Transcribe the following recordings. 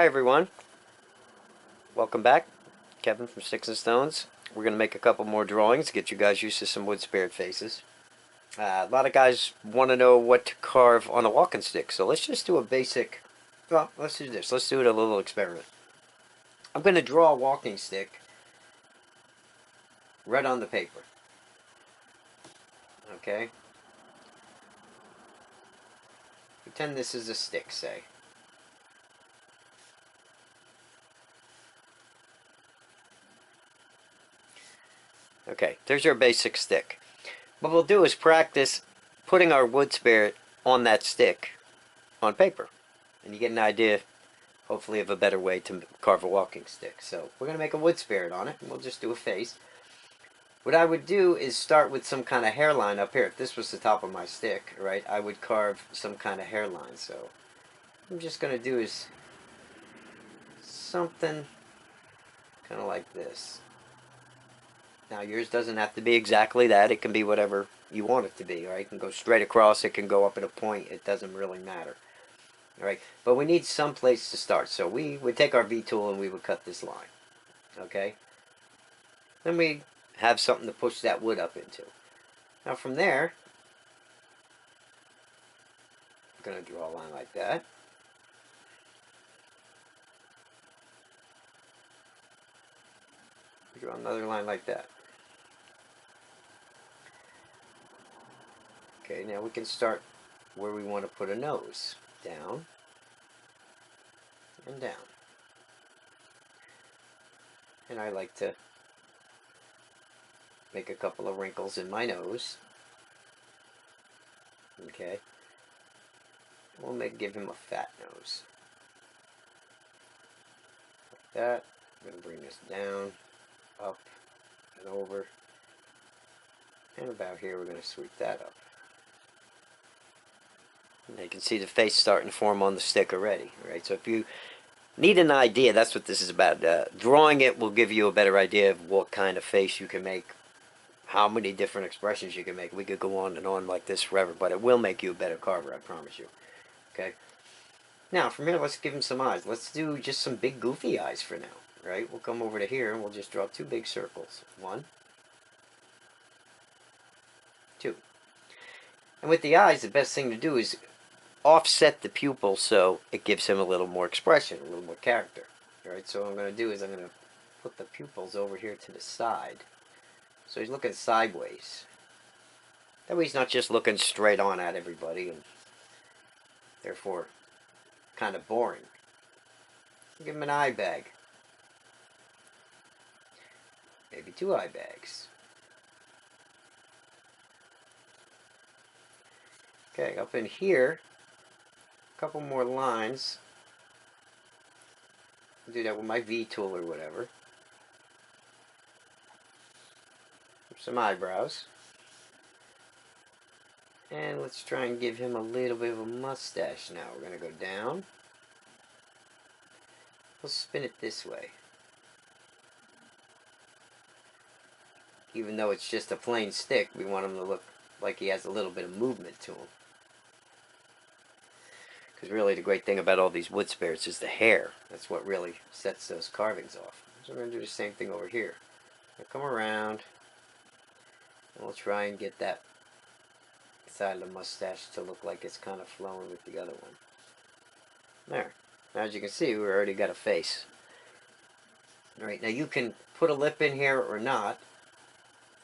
Hi everyone, welcome back. Kevin from Sticks and Stones. We're going to make a couple more drawings to get you guys used to some wood spirit faces. A lot of guys want to know what to carve on a walking stick, so let's just do a basic, well, let's do this. Let's do it a little experiment. I'm going to draw a walking stick right on the paper. Okay? Pretend this is a stick, say. Okay, there's your basic stick. What we'll do is practice putting our wood spirit on that stick on paper. And you get an idea, hopefully, of a better way to carve a walking stick. So we're going to make a wood spirit on it, and we'll just do a face. What I would do is start with some kind of hairline up here. If this was the top of my stick, right, I would carve some kind of hairline. So what I'm just going to do is something kind of like this. Now yours doesn't have to be exactly that. It can be whatever you want it to be, right? It can go straight across. It can go up at a point. It doesn't really matter. All right, but we need some place to start. So we would take our V tool and we would cut this line. Okay? Then we have something to push that wood up into. Now from there, I'm going to draw a line like that. Draw another line like that. Okay, now we can start where we want to put a nose. Down and down. And I like to make a couple of wrinkles in my nose. Okay. We'll give him a fat nose. Like that. I'm going to bring this down, up, and over. And about here we're going to sweep that up. And you can see the face starting to form on the stick already. Right? So if you need an idea, that's what this is about. Drawing it will give you a better idea of what kind of face you can make, how many different expressions you can make. We could go on and on like this forever, but it will make you a better carver, I promise you. Okay? Now, from here, let's give him some eyes. Let's do just some big goofy eyes for now. Right? We'll come over to here and we'll just draw two big circles. 1, 2. And with the eyes, the best thing to do is offset the pupil so it gives him a little more expression, a little more character. Alright, so what I'm going to do is I'm going to put the pupils over here to the side. So he's looking sideways. That way he's not just looking straight on at everybody and therefore kind of boring. Give him an eye bag. Maybe 2 eye bags. Okay, up in here, a couple more lines. I'll do that with my V tool or whatever. Some eyebrows. And let's try and give him a little bit of a mustache now. We're going to go down. We'll spin it this way. Even though it's just a plain stick, we want him to look like he has a little bit of movement to him. Because really the great thing about all these wood spirits is the hair. That's what really sets those carvings off. So we're going to do the same thing over here. We'll come around. And we'll try and get that side of the mustache to look like it's kind of flowing with the other one. There. Now as you can see, we already got a face. Alright, now you can put a lip in here or not.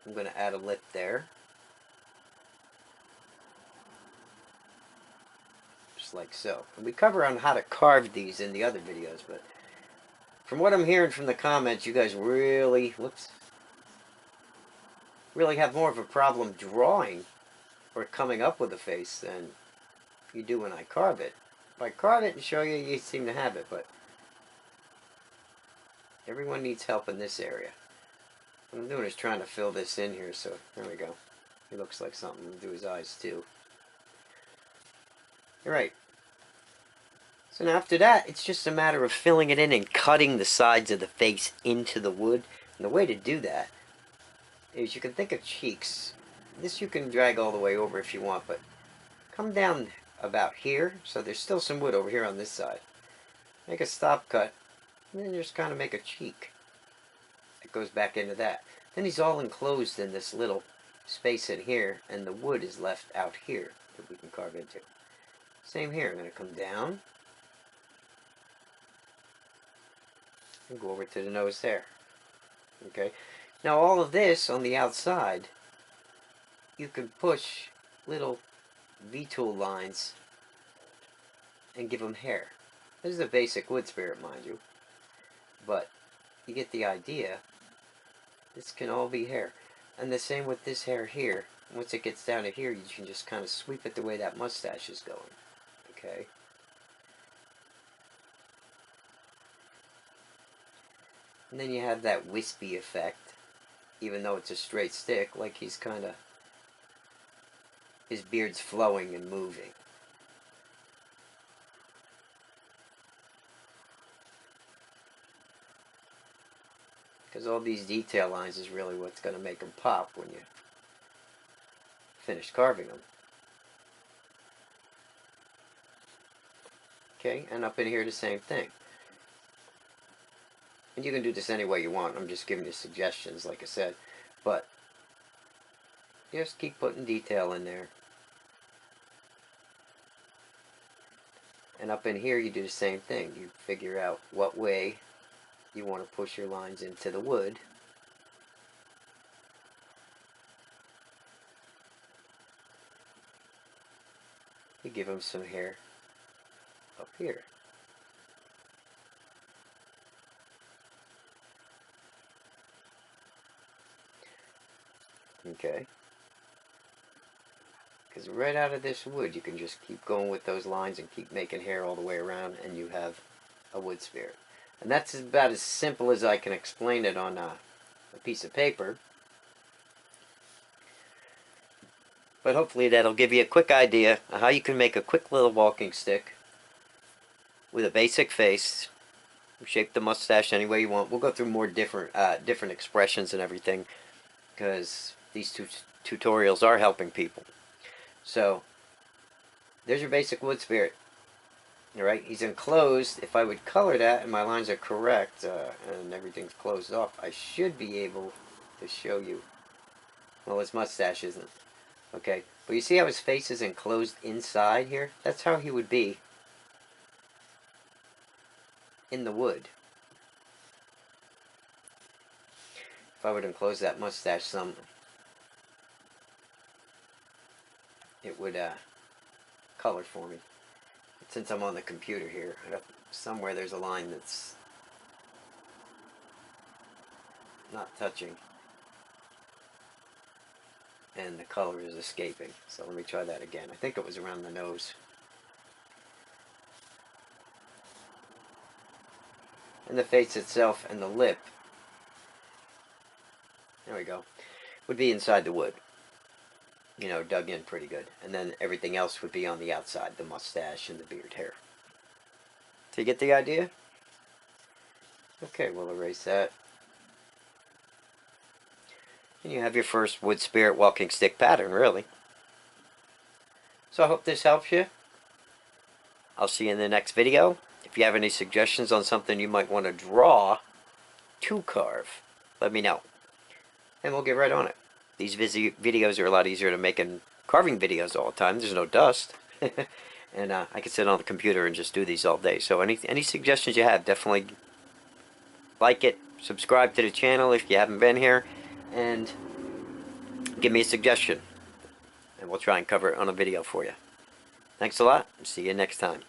I'm going to add a lip there. Just like so. And we cover on how to carve these in the other videos, but from what I'm hearing from the comments, you guys really, really have more of a problem drawing or coming up with a face than you do when I carve it. If I carve it and show you, you seem to have it, but everyone needs help in this area. What I'm doing is trying to fill this in here, so there we go. He looks like something. We'll do his eyes too. Alright. So now after that, it's just a matter of filling it in and cutting the sides of the face into the wood. And the way to do that is you can think of cheeks. This you can drag all the way over if you want, but come down about here. So there's still some wood over here on this side. make a stop cut, and then just kind of make a cheek. It goes back into that. Then he's all enclosed in this little space in here, and the wood is left out here that we can carve into. Same here. I'm going to come down and go over to the nose there. Okay. Now all of this on the outside, you can push little V-tool lines and give them hair. This is a basic wood spirit, mind you, but you get the idea. This can all be hair. And the same with this hair here. Once it gets down to here, you can just kind of sweep it the way that mustache is going. Okay. And then you have that wispy effect, even though it's a straight stick, like he's kind of, his beard's flowing and moving. Because all these detail lines is really what's going to make them pop when you finish carving them. Okay, and up in here the same thing. And you can do this any way you want. I'm just giving you suggestions, like I said. But just keep putting detail in there. And up in here you do the same thing. You figure out what way you want to push your lines into the wood. You give them some hair up here. Okay. Because right out of this wood you can just keep going with those lines and keep making hair all the way around, and you have a wood spirit. And that's about as simple as I can explain it on a piece of paper. But hopefully that'll give you a quick idea of how you can make a quick little walking stick with a basic face. Shape the mustache any way you want. We'll go through more different expressions and everything, because these two tutorials are helping people. So there's your basic wood spirit. Alright, he's enclosed. If I would color that and my lines are correct and everything's closed off, I should be able to show you. Well, his mustache isn't. Okay, but you see how his face is enclosed inside here? That's how he would be in the wood. If I would enclose that mustache some, it would color for me. Since I'm on the computer here, somewhere there's a line that's not touching, and the color is escaping. So let me try that again. I think it was around the nose. And the face itself and the lip, there we go, would be inside the wood. You know, dug in pretty good. And then everything else would be on the outside, the mustache and the beard hair. So you get the idea? Okay, we'll erase that. And you have your first wood spirit walking stick pattern, really. So I hope this helps you. I'll see you in the next video. If you have any suggestions on something you might want to draw to carve, let me know. And we'll get right on it. These videos are a lot easier to make than carving videos all the time. There's no dust. And I can sit on the computer and just do these all day. So any suggestions you have, definitely like it. Subscribe to the channel if you haven't been here. And give me a suggestion. And we'll try and cover it on a video for you. Thanks a lot. See you next time.